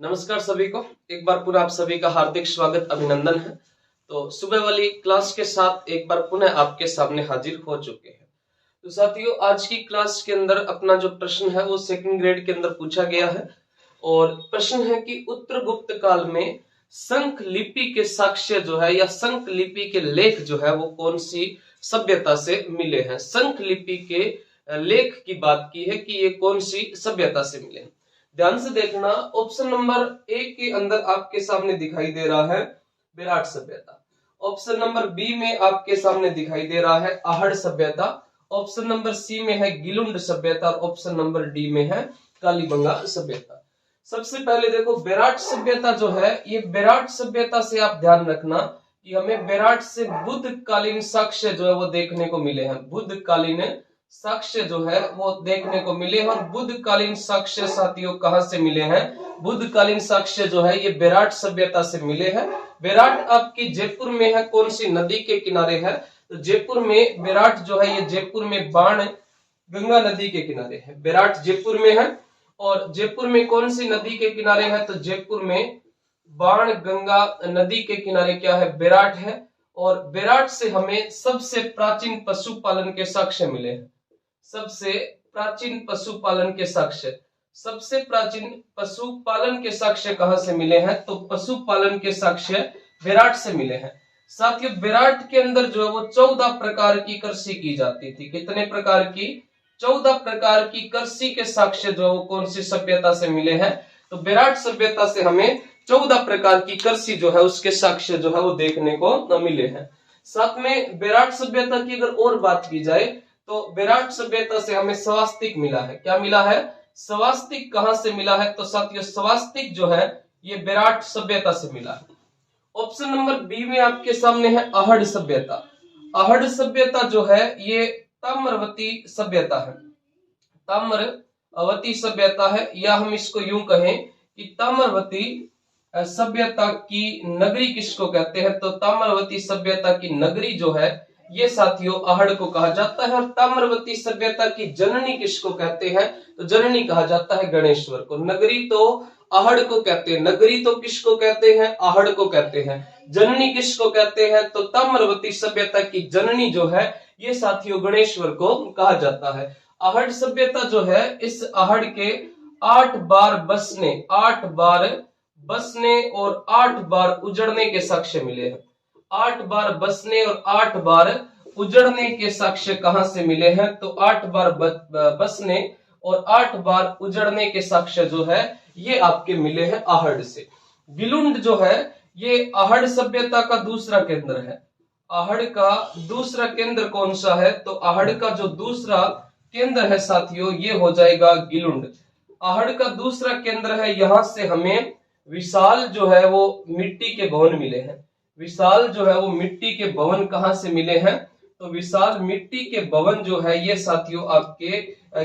नमस्कार सभी को। एक बार पुनः आप सभी का हार्दिक स्वागत अभिनंदन है। तो सुबह वाली क्लास के साथ एक बार पुनः आपके सामने हाजिर हो चुके हैं। तो साथियों, आज की क्लास के अंदर अपना जो प्रश्न है वो सेकंड ग्रेड के अंदर पूछा गया है और प्रश्न है कि उत्तर गुप्त काल में शंख लिपि के साक्ष्य जो है या शंख लिपि के लेख जो है वो कौन सी सभ्यता से मिले हैं। शंख लिपि के लेख की बात की है कि ये कौन सी सभ्यता से मिले हैं। ध्यान से देखना, ऑप्शन नंबर ए के अंदर आपके सामने दिखाई दे रहा है विराट सभ्यता। ऑप्शन नंबर बी में आपके सामने दिखाई दे रहा है आहड़ सभ्यता। ऑप्शन नंबर सी में है गिलुंड सभ्यता और ऑप्शन नंबर डी में है कालीबंगा सभ्यता। सबसे पहले देखो, विराट सभ्यता जो है, ये विराट सभ्यता से आप ध्यान रखना कि हमें विराट से बुद्ध कालीन साक्ष्य जो है वो देखने को मिले हैं। बुद्ध कालीन साक्ष्य जो है वो देखने को मिले हैं। और बुद्ध कालीन साक्ष्य साथियों कहां से मिले हैं? बुद्ध कालीन साक्ष्य जो है ये विराट सभ्यता से मिले हैं। विराट आपकी जयपुर में है, कौन सी नदी के किनारे है? तो जयपुर में विराट जो है ये जयपुर में बाण गंगा नदी के किनारे है। विराट जयपुर में है और जयपुर में कौन सी नदी के किनारे है? तो जयपुर में बाण गंगा नदी के किनारे क्या है? विराट है। और विराट से हमें सबसे प्राचीन पशुपालन के साक्ष्य मिले हैं। सबसे प्राचीन पशुपालन के साक्ष्य, सबसे प्राचीन पशुपालन के साक्ष्य कहां से मिले हैं? तो पशुपालन के साक्ष्य विराट से मिले हैं। साथियों, विराट के अंदर जो है वो 14 प्रकार की कृषि की जाती थी। कितने प्रकार की? 14 प्रकार की कृषि के साक्ष्य जो है वो कौन सी सभ्यता से मिले हैं? तो विराट सभ्यता से हमें 14 प्रकार की कृषि जो है उसके साक्ष्य जो है वो देखने को मिले हैं। साथ में विराट सभ्यता की अगर और बात की जाए तो विराट सभ्यता से हमें स्वास्तिक मिला है। क्या मिला है? स्वास्तिक कहां से मिला है? तो साथियों, स्वास्तिक जो है ये विराट सभ्यता से मिला है। ऑप्शन नंबर बी में आपके सामने है आहड़ सभ्यता। आहड़ सभ्यता जो है ये ताम्रवती सभ्यता है। ताम्रवती सभ्यता है, या हम इसको यूं कहें कि ताम्रवती सभ्यता की नगरी किसको कहते हैं? तो ताम्रवती सभ्यता की नगरी जो है ये साथियों आहड़ को कहा जाता है। और ताम्रवती सभ्यता की जननी किसको कहते हैं? तो जननी कहा जाता है गणेश्वर को। नगरी तो आहड़ को कहते हैं। नगरी तो किसको कहते हैं? आहड़ को कहते हैं। जननी किसको कहते हैं? तो ताम्रवती सभ्यता की जननी जो है ये साथियों गणेश्वर को कहा जाता है। आहड़ सभ्यता जो है, इस आहड़ के 8 बार बसने और 8 बार उजड़ने के साक्ष्य मिले हैं। 8 बार बसने और 8 बार उजड़ने के साक्ष्य कहां से मिले हैं? तो 8 बार बसने और 8 बार उजड़ने के साक्ष्य जो है ये आपके मिले हैं आहड़ से। गिलुंड जो है ये आहड़ सभ्यता का दूसरा केंद्र है। आहड़ का दूसरा केंद्र कौन सा है? तो आहड़ का जो दूसरा केंद्र है साथियों ये हो जाएगा गिलुंड। आहड़ का दूसरा केंद्र है, यहां से हमें विशाल जो है वो मिट्टी के भवन मिले हैं। विशाल जो है वो मिट्टी के भवन कहां से मिले हैं? तो विशाल मिट्टी के भवन जो है ये साथियों आपके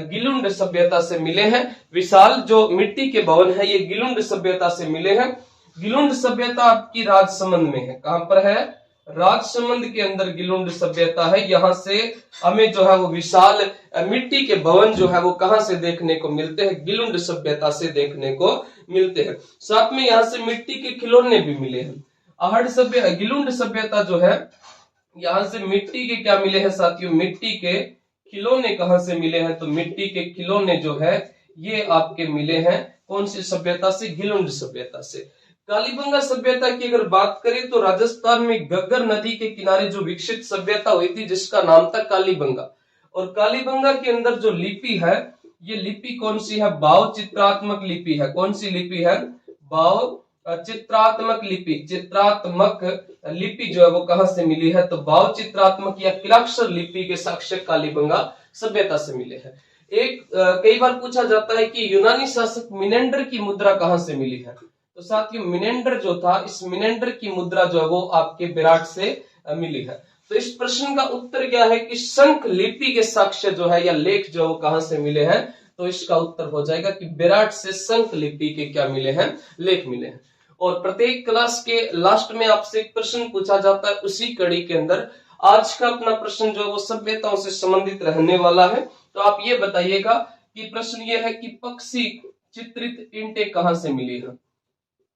गिलुंड सभ्यता से मिले हैं। विशाल जो मिट्टी के भवन है ये गिलुंड सभ्यता से मिले हैं। गिलुंड सभ्यता आपकी राजसमंद में है। कहां पर है? राजसमंद के अंदर गिलुंड सभ्यता है। यहां से हमें जो है वो विशाल मिट्टी के भवन जो है वो कहां से देखने को मिलते हैं? गिलुंड सभ्यता से देखने को मिलते हैं। साथ में यहां से मिट्टी के खिलौने भी मिले हैं। आहड़ सभ्यता, गिलुंड सभ्यता जो है यहां से मिट्टी के क्या मिले हैं साथियों? मिट्टी के खिलौने कहां से मिले हैं? तो मिट्टी के खिलौने जो है ये आपके मिले हैं कौन सी सभ्यता से? गिलुंड सभ्यता से। कालीबंगा सभ्यता की अगर बात करें तो राजस्थान में गग्गर नदी के किनारे जो विकसित सभ्यता हुई थी जिसका नाम था कालीबंगा। और कालीबंगा के अंदर जो लिपि है ये लिपि कौन सी है? भाव चित्रात्मक लिपि है। कौन सी लिपि है? भाव चित्रात्मक लिपि। चित्रात्मक लिपि जो है वो कहां से मिली है? तो भाव चित्रात्मक या किलाक्षर लिपि के साक्ष्य कालीबंगा सभ्यता से मिले हैं। कई बार पूछा जाता है कि यूनानी शासक मिनेंडर की मुद्रा कहां से मिली है? तो साथियों, मिनेंडर जो था, इस मिनेंडर की मुद्रा जो है वो आपके विराट से मिली है। तो इस प्रश्न का उत्तर क्या है कि शंख लिपि के साक्ष्य जो है या लेख जो है वो कहां से मिले हैं? तो इसका उत्तर हो जाएगा कि विराट से शंख लिपि के क्या मिले हैं? लेख मिले हैं। और प्रत्येक क्लास के लास्ट में आपसे एक प्रश्न पूछा जाता है उसी कड़ी के अंदर। आज का अपना प्रश्न जो है वो सभ्यताओं से संबंधित रहने वाला है। तो आप ये बताइएगा कि प्रश्न ये है कि पक्षी चित्रित ईंटें कहां से मिली है?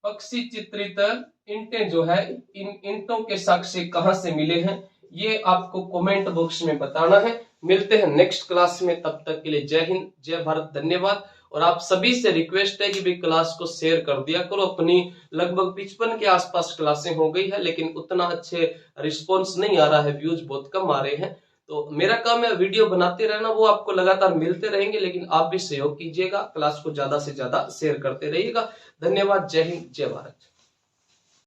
पक्षी चित्रित ईंटें जो है, इन ईंटों के साक्ष्य कहाँ से मिले हैं, ये आपको कमेंट बॉक्स में बताना है। मिलते हैं नेक्स्ट क्लास में, तब तक के लिए जय हिंद, जय भारत, धन्यवाद। और आप सभी से रिक्वेस्ट है कि भी क्लास को शेयर कर दिया करो। अपनी लगभग 55 के आसपास क्लासें हो गई है, लेकिन उतना अच्छे रिस्पॉन्स नहीं आ रहा है, व्यूज बहुत कम आ रहे हैं। तो मेरा काम है वीडियो बनाते रहना, वो आपको लगातार मिलते रहेंगे, लेकिन आप भी सहयोग कीजिएगा, क्लास को ज्यादा से ज्यादा शेयर करते रहिएगा। धन्यवाद, जय हिंद, जय भारत।